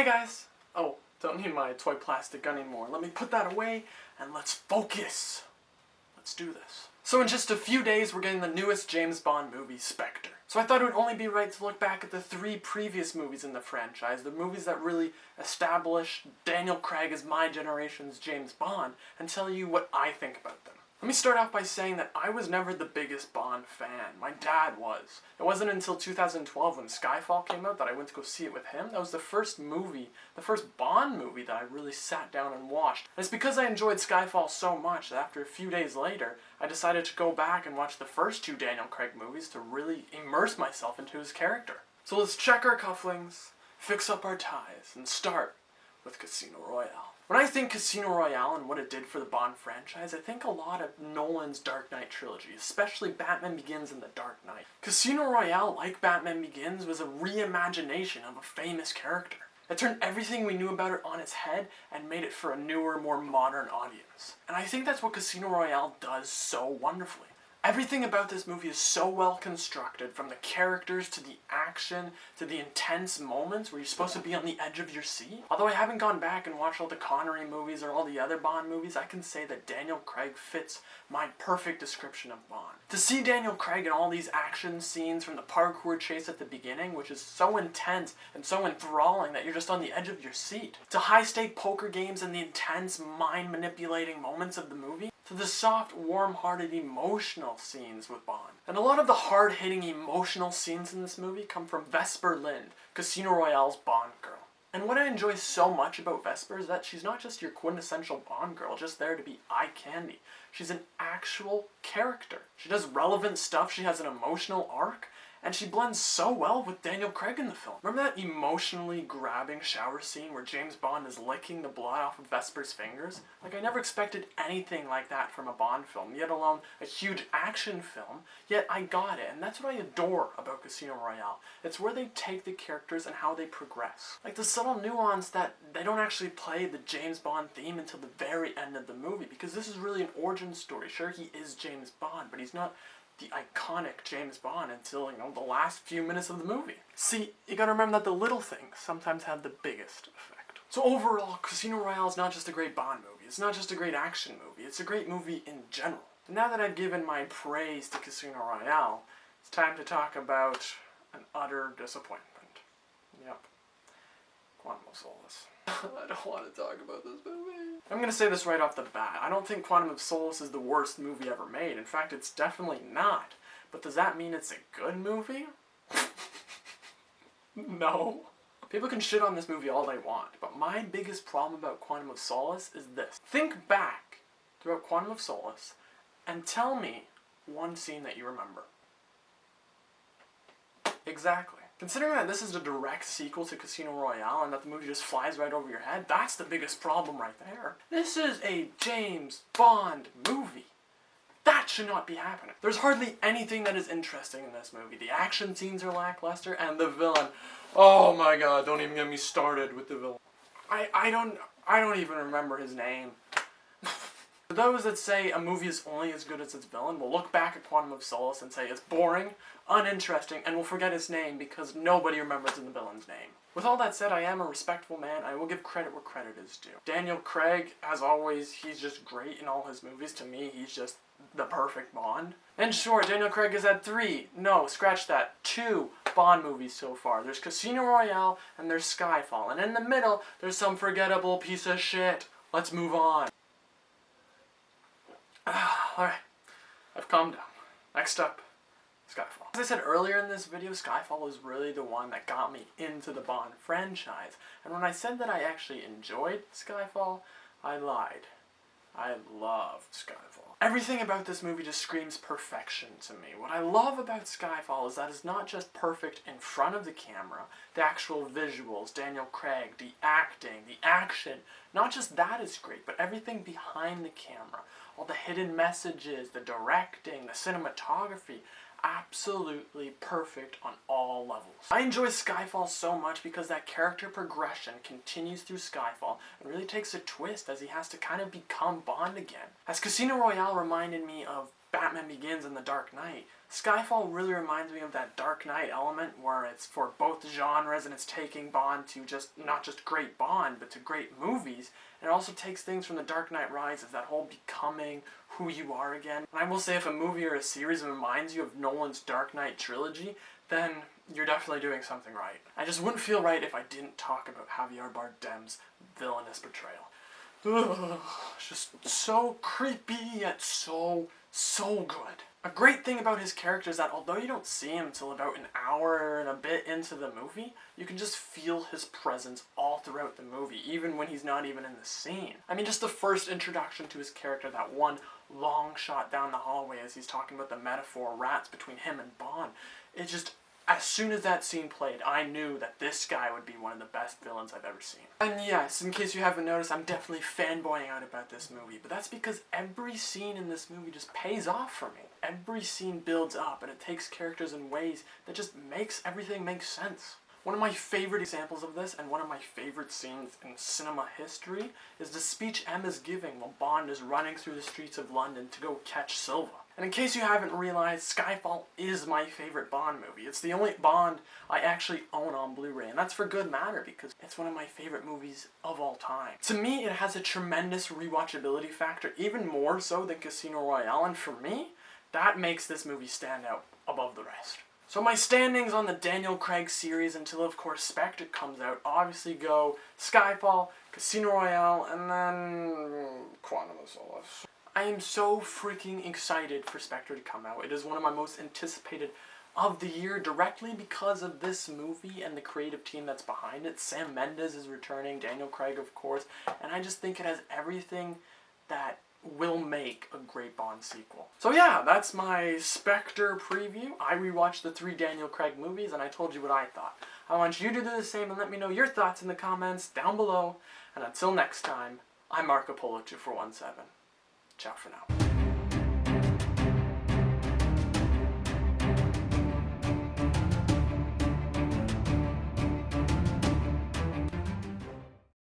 Hey guys! Oh, don't need my toy plastic gun anymore. Let me put that away and let's focus. Let's do this. So in just a few days, we're getting the newest James Bond movie, Spectre. So I thought it would only be right to look back at the 3 previous movies in the franchise, the movies that really established Daniel Craig as my generation's James Bond, and tell you what I think about them. Let me start off by saying that I was never the biggest Bond fan. My dad was. It wasn't until 2012 when Skyfall came out that I went to go see it with him. That was the first movie, the first Bond movie that I really sat down and watched. And it's because I enjoyed Skyfall so much that after a few days later, I decided to go back and watch the first 2 Daniel Craig movies to really immerse myself into his character. So let's check our cufflinks, fix up our ties, and start with Casino Royale. When I think Casino Royale and what it did for the Bond franchise, I think a lot of Nolan's Dark Knight trilogy, especially Batman Begins and The Dark Knight. Casino Royale, like Batman Begins, was a reimagination of a famous character. It turned everything we knew about it on its head and made it for a newer, more modern audience. And I think that's what Casino Royale does so wonderfully. Everything about this movie is so well constructed, from the characters to the action to the intense moments where you're supposed to be on the edge of your seat. Although I haven't gone back and watched all the Connery movies or all the other Bond movies, I can say that Daniel Craig fits my perfect description of Bond. To see Daniel Craig in all these action scenes, from the parkour chase at the beginning, which is so intense and so enthralling that you're just on the edge of your seat, to high-stake poker games and the intense mind-manipulating moments of the movie, to the soft, warm-hearted, emotional scenes with Bond. And a lot of the hard-hitting, emotional scenes in this movie come from Vesper Lynd, Casino Royale's Bond girl. And what I enjoy so much about Vesper is that she's not just your quintessential Bond girl, just there to be eye candy. She's an actual character. She does relevant stuff, she has an emotional arc, and she blends so well with Daniel Craig in the film. Remember that emotionally grabbing shower scene where James Bond is licking the blood off of Vesper's fingers? Like, I never expected anything like that from a Bond film, yet alone a huge action film, yet I got it, and that's what I adore about Casino Royale. It's where they take the characters and how they progress. Like the subtle nuance that they don't actually play the James Bond theme until the very end of the movie, because this is really an origin story. Sure, he is James Bond, but he's not the iconic James Bond until, the last few minutes of the movie. See, you gotta remember that the little things sometimes have the biggest effect. So overall, Casino Royale is not just a great Bond movie, it's not just a great action movie, it's a great movie in general. And now that I've given my praise to Casino Royale, it's time to talk about an utter disappointment. Yep. Quantum of Solace. I don't want to talk about this movie. I'm gonna say this right off the bat. I don't think Quantum of Solace is the worst movie ever made. In fact, it's definitely not. But does that mean it's a good movie? No. People can shit on this movie all they want, but my biggest problem about Quantum of Solace is this. Think back throughout Quantum of Solace and tell me one scene that you remember. Exactly. Considering that this is a direct sequel to Casino Royale and that the movie just flies right over your head, that's the biggest problem right there. This is a James Bond movie. That should not be happening. There's hardly anything that is interesting in this movie. The action scenes are lackluster, and the villain, oh my god, don't even get me started with the villain. I don't even remember his name. For those that say a movie is only as good as its villain will look back at Quantum of Solace and say it's boring, uninteresting, and will forget his name because nobody remembers the villain's name. With all that said, I am a respectful man. I will give credit where credit is due. Daniel Craig, as always, he's just great in all his movies. To me, he's just the perfect Bond. And sure, Daniel Craig has had 2 Bond movies so far. There's Casino Royale and there's Skyfall. And in the middle, there's some forgettable piece of shit. Let's move on. Alright, I've calmed down. Next up, Skyfall. As I said earlier in this video, Skyfall was really the one that got me into the Bond franchise. And when I said that I actually enjoyed Skyfall, I lied. I love Skyfall. Everything about this movie just screams perfection to me. What I love about Skyfall is that it's not just perfect in front of the camera, the actual visuals, Daniel Craig, the acting, the action. Not just that is great, but everything behind the camera. All the hidden messages, the directing, the cinematography. Absolutely perfect on all levels. I enjoy Skyfall so much because that character progression continues through Skyfall and really takes a twist as he has to kind of become Bond again. As Casino Royale reminded me of Batman Begins and The Dark Knight, Skyfall really reminds me of that Dark Knight element where it's for both genres and it's taking Bond to not just great Bond, but to great movies. And it also takes things from The Dark Knight Rises, that whole becoming who you are again. And I will say if a movie or a series reminds you of Nolan's Dark Knight trilogy, then you're definitely doing something right. I just wouldn't feel right if I didn't talk about Javier Bardem's villainous portrayal. Ugh, it's just so creepy yet so good. A great thing about his character is that although you don't see him until about an hour and a bit into the movie, you can just feel his presence all throughout the movie, even when he's not even in the scene. I mean, just the first introduction to his character, that one long shot down the hallway as he's talking about the metaphor rats between him and Bond, it just, as soon as that scene played, I knew that this guy would be one of the best villains I've ever seen. And yes, in case you haven't noticed, I'm definitely fanboying out about this movie, but that's because every scene in this movie just pays off for me. Every scene builds up, and it takes characters in ways that just makes everything make sense. One of my favorite examples of this, and one of my favorite scenes in cinema history, is the speech M is giving while Bond is running through the streets of London to go catch Silva. And in case you haven't realized, Skyfall is my favorite Bond movie. It's the only Bond I actually own on Blu-ray, and that's for good matter because it's one of my favorite movies of all time. To me, it has a tremendous rewatchability factor, even more so than Casino Royale, and for me, that makes this movie stand out above the rest. So my standings on the Daniel Craig series until, of course, Spectre comes out obviously go Skyfall, Casino Royale, and then Quantum of Solace. I am so freaking excited for Spectre to come out. It is one of my most anticipated of the year directly because of this movie and the creative team that's behind it. Sam Mendes is returning, Daniel Craig, of course, and I just think it has everything that will make a great Bond sequel. So yeah, that's my Spectre preview. I rewatched the 3 Daniel Craig movies and I told you what I thought. I want you to do the same and let me know your thoughts in the comments down below. And until next time, I'm Marco Polo 2417. Ciao for now.